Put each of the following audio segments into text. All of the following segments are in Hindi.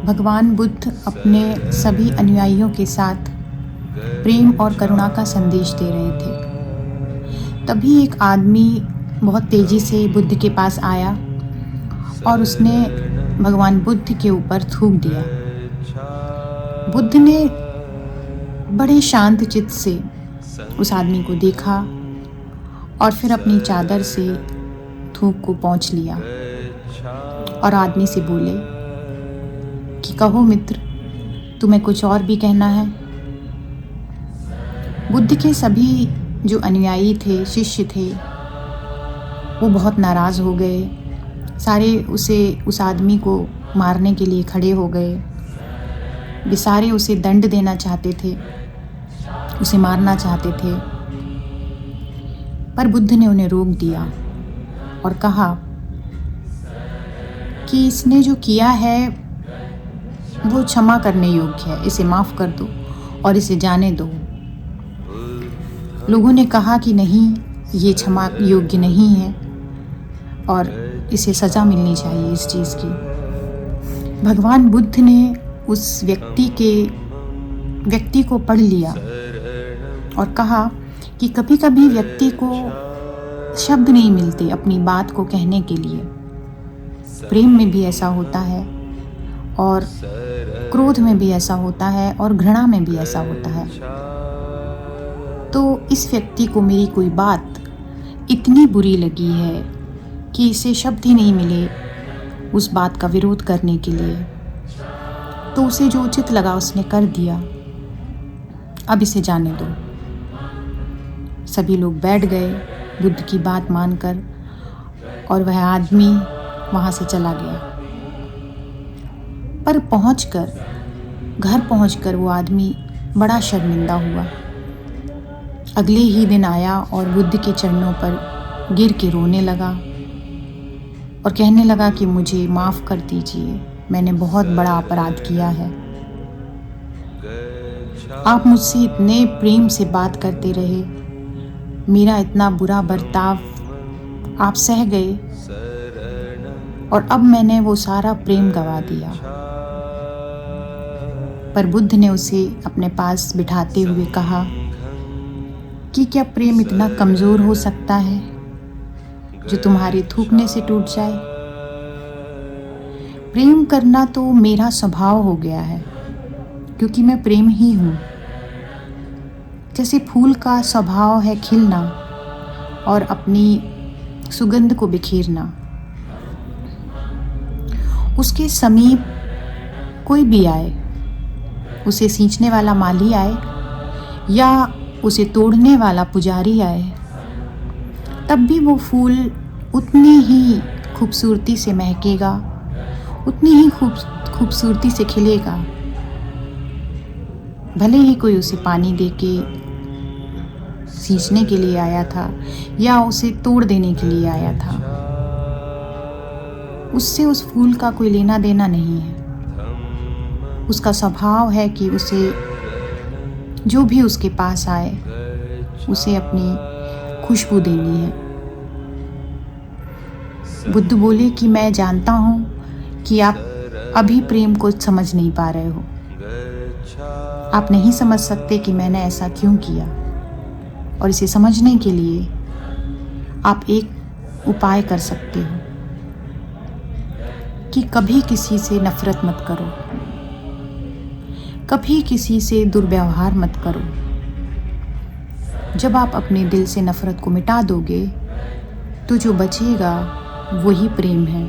भगवान बुद्ध अपने सभी अनुयायियों के साथ प्रेम और करुणा का संदेश दे रहे थे। तभी एक आदमी बहुत तेजी से बुद्ध के पास आया और उसने भगवान बुद्ध के ऊपर थूक दिया। बुद्ध ने बड़े शांत चित्त से उस आदमी को देखा और फिर अपनी चादर से थूक को पोंछ लिया और आदमी से बोले कि कहो मित्र, तुम्हें कुछ और भी कहना है? बुद्ध के सभी जो अनुयायी थे, शिष्य थे, वो बहुत नाराज़ हो गए। सारे उस आदमी को मारने के लिए खड़े हो गए। वे सारे उसे दंड देना चाहते थे, उसे मारना चाहते थे, पर बुद्ध ने उन्हें रोक दिया और कहा कि इसने जो किया है वो क्षमा करने योग्य है, इसे माफ़ कर दो और इसे जाने दो। लोगों ने कहा कि नहीं, ये क्षमा योग्य नहीं है और इसे सज़ा मिलनी चाहिए इस चीज़ की। भगवान बुद्ध ने उस व्यक्ति को पढ़ लिया और कहा कि कभी कभी व्यक्ति को शब्द नहीं मिलते अपनी बात को कहने के लिए। प्रेम में भी ऐसा होता है और क्रोध में भी ऐसा होता है और घृणा में भी ऐसा होता है। तो इस व्यक्ति को मेरी कोई बात इतनी बुरी लगी है कि इसे शब्द ही नहीं मिले उस बात का विरोध करने के लिए। तो उसे जो उचित लगा उसने कर दिया, अब इसे जाने दो। सभी लोग बैठ गए बुद्ध की बात मानकर और वह आदमी वहाँ से चला गया। पर घर पहुंचकर वो आदमी बड़ा शर्मिंदा हुआ। अगले ही दिन आया और बुद्ध के चरणों पर गिर के रोने लगा और कहने लगा कि मुझे माफ़ कर दीजिए, मैंने बहुत बड़ा अपराध किया है। आप मुझसे इतने प्रेम से बात करते रहे, मेरा इतना बुरा बर्ताव आप सह गए और अब मैंने वो सारा प्रेम गंवा दिया। पर बुद्ध ने उसे अपने पास बिठाते हुए कहा कि क्या प्रेम इतना कमज़ोर हो सकता है जो तुम्हारे थूकने से टूट जाए? प्रेम करना तो मेरा स्वभाव हो गया है, क्योंकि मैं प्रेम ही हूँ। जैसे फूल का स्वभाव है खिलना और अपनी सुगंध को बिखेरना, उसके समीप कोई भी आए, उसे सींचने वाला माली आए या उसे तोड़ने वाला पुजारी आए, तब भी वो फूल उतनी ही खूबसूरती से महकेगा, उतनी ही खूबसूरती से खिलेगा, भले ही कोई उसे पानी देके सींचने के लिए आया था या उसे तोड़ देने के लिए आया था। उससे उस फूल का कोई लेना देना नहीं है। उसका स्वभाव है कि उसे जो भी उसके पास आए उसे अपनी खुशबू देनी है। बुद्ध बोले कि मैं जानता हूँ कि आप अभी प्रेम को समझ नहीं पा रहे हो। आप नहीं समझ सकते कि मैंने ऐसा क्यों किया, और इसे समझने के लिए आप एक उपाय कर सकते हो कि कभी किसी से नफरत मत करो, कभी किसी से दुर्व्यवहार मत करो। जब आप अपने दिल से नफरत को मिटा दोगे तो जो बचेगा वही प्रेम है,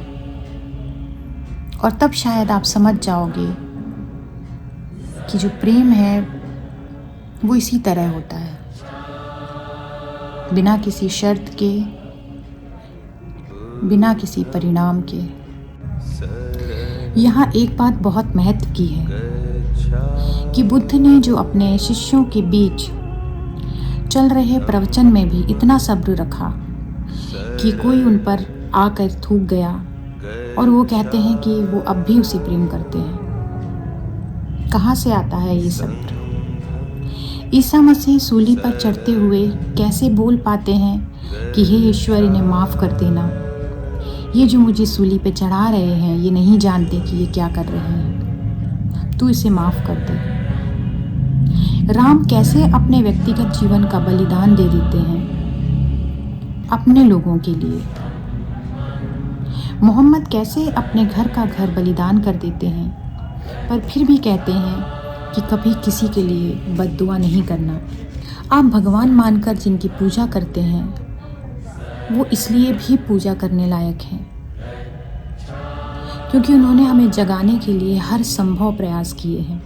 और तब शायद आप समझ जाओगे कि जो प्रेम है वो इसी तरह होता है, बिना किसी शर्त के, बिना किसी परिणाम के। यहाँ एक बात बहुत महत्व की है कि बुद्ध ने जो अपने शिष्यों के बीच चल रहे प्रवचन में भी इतना सब्र रखा कि कोई उन पर आकर थूक गया और वो कहते हैं कि वो अब भी उसे प्रेम करते हैं। कहाँ से आता है ये सब्र? ईसा मसीह सूली पर चढ़ते हुए कैसे बोल पाते हैं कि हे ईश्वर, इन्हें माफ़ कर देना, ये जो मुझे सूली पे चढ़ा रहे हैं ये नहीं जानते कि ये क्या कर रहे हैं, तू इसे माफ़ कर दे। राम कैसे अपने व्यक्तिगत जीवन का बलिदान दे देते हैं अपने लोगों के लिए। मोहम्मद कैसे अपने घर का घर बलिदान कर देते हैं, पर फिर भी कहते हैं कि कभी किसी के लिए बद्दुआ नहीं करना। आप भगवान मानकर जिनकी पूजा करते हैं वो इसलिए भी पूजा करने लायक हैं क्योंकि उन्होंने हमें जगाने के लिए हर संभव प्रयास किए हैं।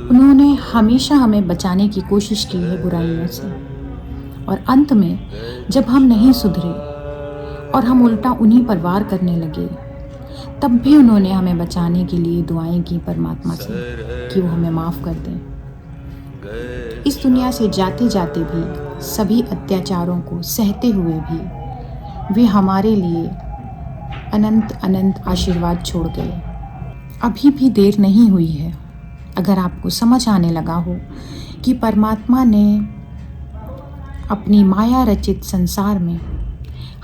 उन्होंने हमेशा हमें बचाने की कोशिश की है बुराइयों से, और अंत में जब हम नहीं सुधरे और हम उल्टा उन्हीं पर वार करने लगे, तब भी उन्होंने हमें बचाने के लिए दुआएं की परमात्मा से कि वो हमें माफ़ कर दें। इस दुनिया से जाते जाते भी सभी अत्याचारों को सहते हुए भी वे हमारे लिए अनंत अनंत आशीर्वाद छोड़ गए। अभी भी देर नहीं हुई है। अगर आपको समझ आने लगा हो कि परमात्मा ने अपनी माया रचित संसार में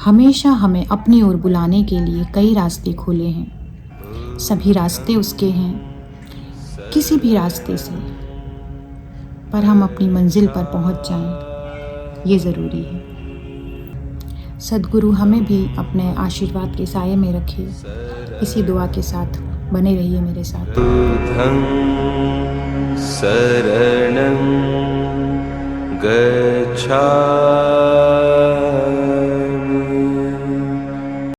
हमेशा हमें अपनी ओर बुलाने के लिए कई रास्ते खोले हैं, सभी रास्ते उसके हैं, किसी भी रास्ते से, पर हम अपनी मंजिल पर पहुंच जाएं, ये ज़रूरी है। सद्गुरु हमें भी अपने आशीर्वाद के साये में रखे। इसी दुआ के साथ बने रहिए मेरे साथ। शरणं गच्छामि।